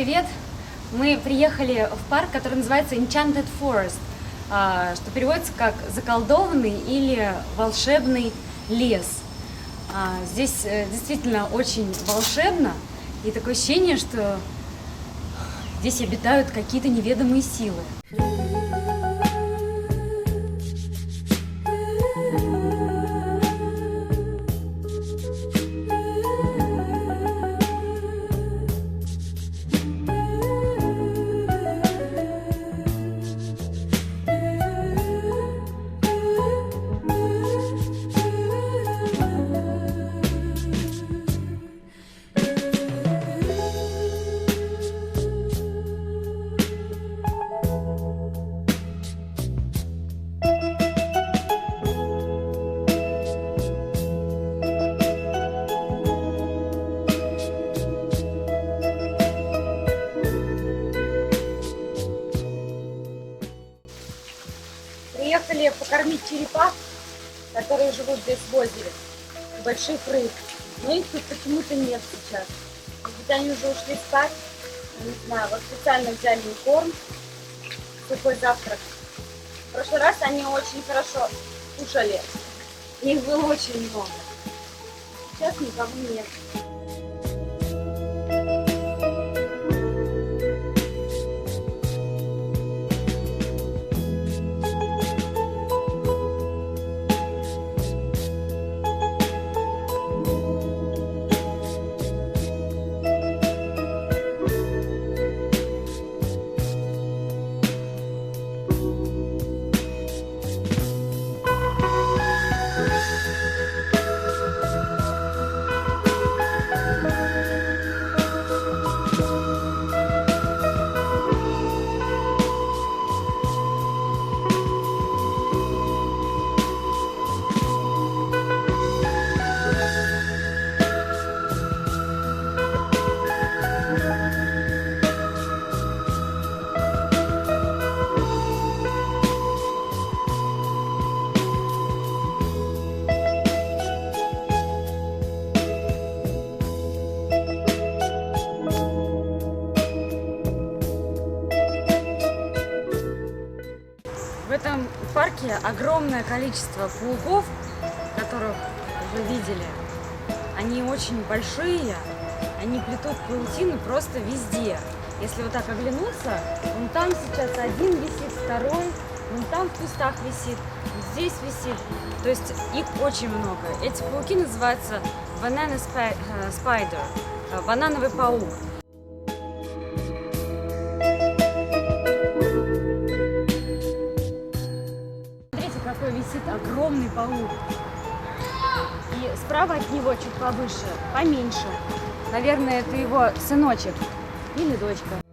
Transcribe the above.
привет! Мы приехали в парк, который называется Enchanted Forest, что переводится как «заколдованный» или «волшебный лес». Здесь действительно очень волшебно, и такое ощущение, что здесь обитают какие-то неведомые силы. Приехали покормить черепах, которые живут здесь в озере, больших рыб, но их тут почему-то нет сейчас. Ведь они уже ушли спать, не знаю, вот специально взяли им корм, сухой завтрак. В прошлый раз они очень хорошо кушали, их было очень много. Сейчас никого нет. В этом парке огромное количество пауков, которых вы видели. Они очень большие, они плетут паутину просто везде. Если вот так оглянуться, вон там сейчас один висит, второй, вон там в кустах висит, вот здесь висит. То есть их очень много. Эти пауки называются banana spider, банановый паук. Какой висит огромный паук. И справа от него чуть повыше, поменьше. Наверное, это его сыночек или дочка.